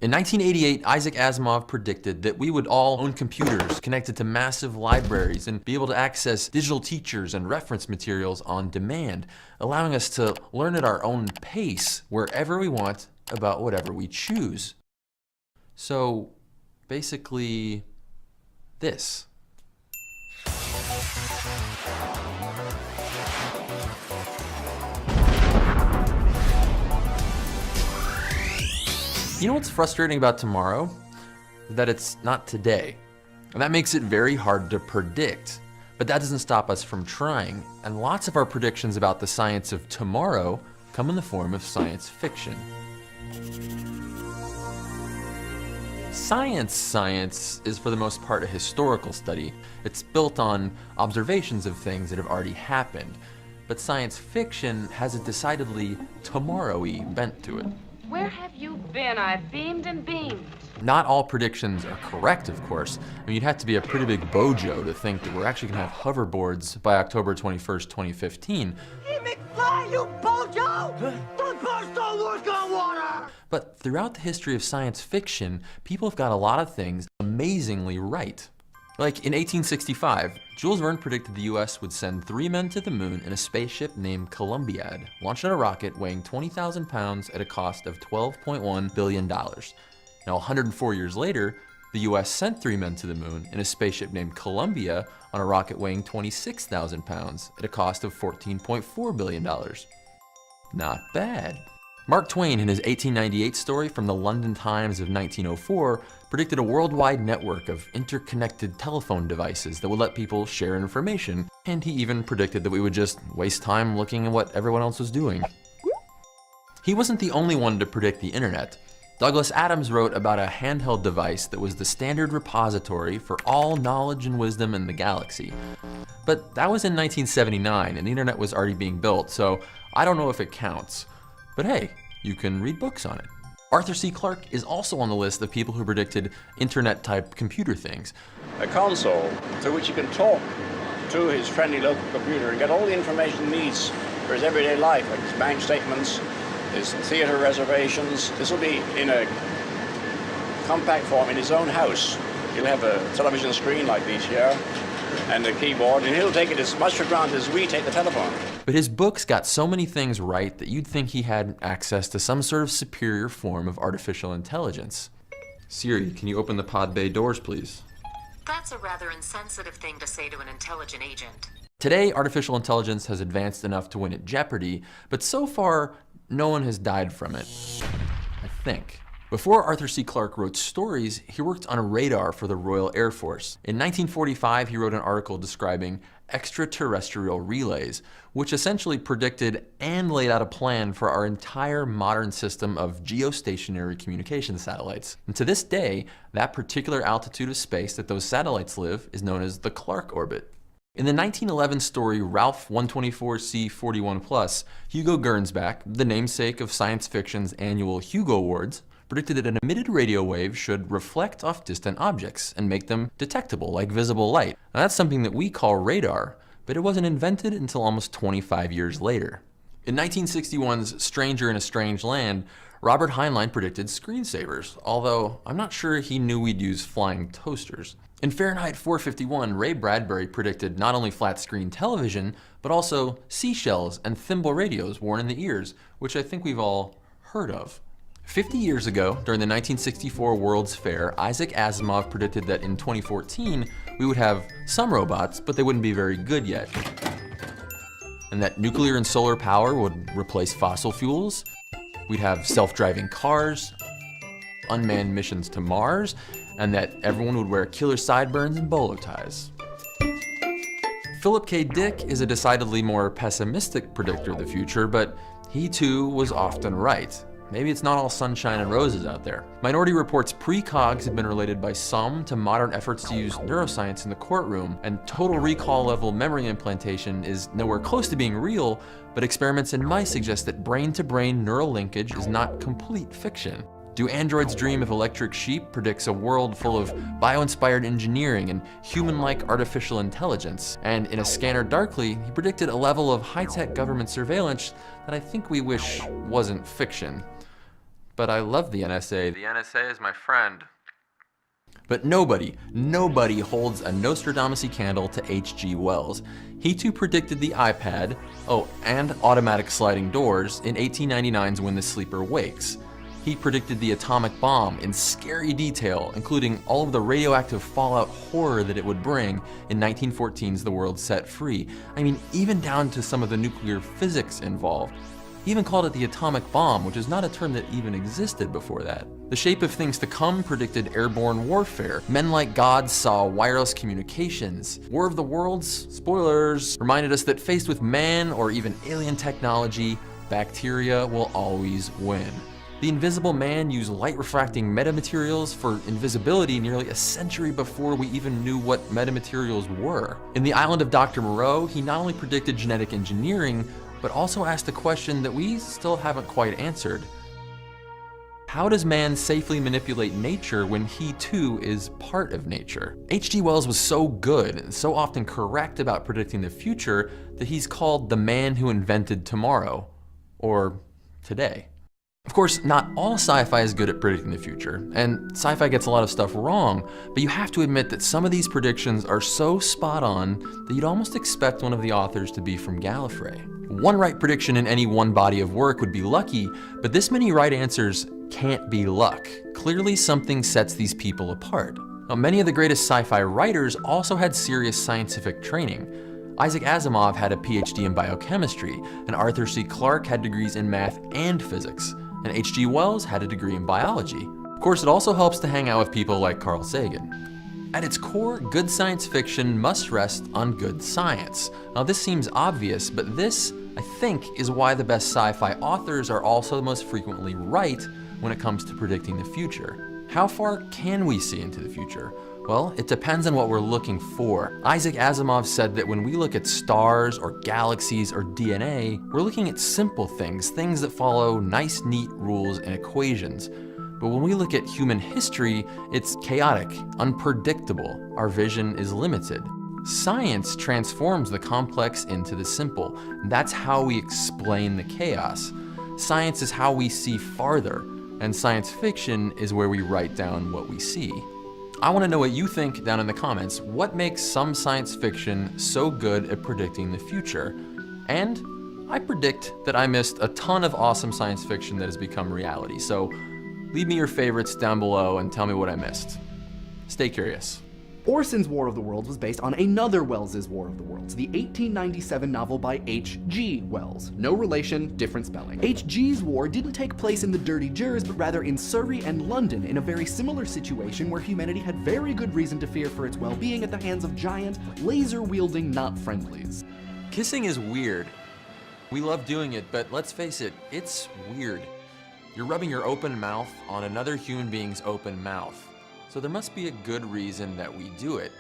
In 1988, Isaac Asimov predicted that we would all own computers connected to massive libraries and be able to access digital teachers and reference materials on demand, allowing us to learn at our own pace wherever we want about whatever we choose. So basically, this. You know what's frustrating about tomorrow? That it's not today. And that makes it very hard to predict. But that doesn't stop us from trying. And lots of our predictions about the science of tomorrow come in the form of science fiction. Science is for the most part a historical study. It's built on observations of things that have already happened. But science fiction has a decidedly tomorrow-y bent to it. Where have you been? I've beamed and beamed. Not all predictions are correct, of course. I mean, you'd have to be a pretty big bojo to think that we're actually gonna have hoverboards by October 21st, 2015. Hey, McFly, you bojo! Front cars don't work on water! But throughout the history of science fiction, people have got a lot of things amazingly right. Like in 1865, Jules Verne predicted the US would send 3 men to the moon in a spaceship named Columbiad, launched on a rocket weighing 20,000 pounds at a cost of $12.1 billion. Now 104 years later, the US sent 3 men to the moon in a spaceship named Columbia on a rocket weighing 26,000 pounds at a cost of $14.4 billion. Not bad. Mark Twain, in his 1898 story from the London Times of 1904, predicted a worldwide network of interconnected telephone devices that would let people share information, and he even predicted that we would just waste time looking at what everyone else was doing. He wasn't the only one to predict the internet. Douglas Adams wrote about a handheld device that was the standard repository for all knowledge and wisdom in the galaxy. But that was in 1979, and the internet was already being built, so I don't know if it counts. But hey, you can read books on it. Arthur C. Clarke is also on the list of people who predicted internet-type computer things. A console through which he can talk to his friendly local computer and get all the information he needs for his everyday life, like his bank statements, his theater reservations. This will be in a compact form in his own house. He'll have a television screen like these here and a keyboard, and he'll take it as much for granted as we take the telephone. But his books got so many things right that you'd think he had access to some sort of superior form of artificial intelligence. Siri, can you open the pod bay doors, please? That's a rather insensitive thing to say to an intelligent agent. Today, artificial intelligence has advanced enough to win at Jeopardy, but so far, no one has died from it, I think. Before Arthur C. Clarke wrote stories, he worked on a radar for the Royal Air Force. In 1945, he wrote an article describing extraterrestrial relays, which essentially predicted and laid out a plan for our entire modern system of geostationary communication satellites. And to this day, that particular altitude of space that those satellites live is known as the Clarke orbit. In the 1911 story Ralph 124C41+, Hugo Gernsback, the namesake of science fiction's annual Hugo Awards, predicted that an emitted radio wave should reflect off distant objects and make them detectable like visible light. Now that's something that we call radar, but it wasn't invented until almost 25 years later. In 1961's Stranger in a Strange Land, Robert Heinlein predicted screensavers, although I'm not sure he knew we'd use flying toasters. In Fahrenheit 451, Ray Bradbury predicted not only flat screen television, but also seashells and thimble radios worn in the ears, which I think we've all heard of. 50 years ago, during the 1964 World's Fair, Isaac Asimov predicted that in 2014, we would have some robots, but they wouldn't be very good yet. And that nuclear and solar power would replace fossil fuels. We'd have self-driving cars, unmanned missions to Mars, and that everyone would wear killer sideburns and bolo ties. Philip K. Dick is a decidedly more pessimistic predictor of the future, but he too was often right. Maybe it's not all sunshine and roses out there. Minority Report's precogs have been related by some to modern efforts to use neuroscience in the courtroom, and total recall level memory implantation is nowhere close to being real, but experiments in mice suggest that brain-to-brain neural linkage is not complete fiction. Do androids dream if Electric Sheep predicts a world full of bio-inspired engineering and human-like artificial intelligence? And in A Scanner Darkly, he predicted a level of high-tech government surveillance that I think we wish wasn't fiction. but I love the NSA. The NSA is my friend. But nobody holds a Nostradamus-y candle to H.G. Wells. He too predicted the iPad, and automatic sliding doors in 1899's When the Sleeper Wakes. He predicted the atomic bomb in scary detail, including all of the radioactive fallout horror that it would bring in 1914's The World Set Free. I mean, even down to some of the nuclear physics involved. He even called it the atomic bomb, which is not a term that even existed before that. The Shape of Things to Come predicted airborne warfare. Men Like God saw wireless communications. War of the Worlds, spoilers, reminded us that faced with man or even alien technology, bacteria will always win. The Invisible Man used light-refracting metamaterials for invisibility nearly a century before we even knew what metamaterials were. In The Island of Dr. Moreau, he not only predicted genetic engineering, but also asked a question that we still haven't quite answered. How does man safely manipulate nature when he too is part of nature? H.G. Wells was so good and so often correct about predicting the future that he's called the man who invented tomorrow, or today. Of course, not all sci-fi is good at predicting the future, and sci-fi gets a lot of stuff wrong, but you have to admit that some of these predictions are so spot on that you'd almost expect one of the authors to be from Gallifrey. One right prediction in any one body of work would be lucky, but this many right answers can't be luck. Clearly something sets these people apart. Now, many of the greatest sci-fi writers also had serious scientific training. Isaac Asimov had a PhD in biochemistry, and Arthur C. Clarke had degrees in math and physics, and H.G. Wells had a degree in biology. Of course, it also helps to hang out with people like Carl Sagan. At its core, good science fiction must rest on good science. Now, this seems obvious, but this, I think, is why the best sci-fi authors are also the most frequently right when it comes to predicting the future. How far can we see into the future? Well, it depends on what we're looking for. Isaac Asimov said that when we look at stars or galaxies or DNA, we're looking at simple things that follow nice, neat rules and equations. But when we look at human history, it's chaotic, unpredictable. Our vision is limited. Science transforms the complex into the simple. That's how we explain the chaos. Science is how we see farther, and science fiction is where we write down what we see. I want to know what you think down in the comments. What makes some science fiction so good at predicting the future? And I predict that I missed a ton of awesome science fiction that has become reality. So leave me your favorites down below and tell me what I missed. Stay curious. Orson's War of the Worlds was based on another Wells's War of the Worlds, the 1897 novel by H.G. Wells. No relation, different spelling. H.G.'s war didn't take place in the dirty jers, but rather in Surrey and London, in a very similar situation where humanity had very good reason to fear for its well-being at the hands of giant, laser-wielding not-friendlies. Kissing is weird. We love doing it, but let's face it, it's weird. You're rubbing your open mouth on another human being's open mouth. So there must be a good reason that we do it.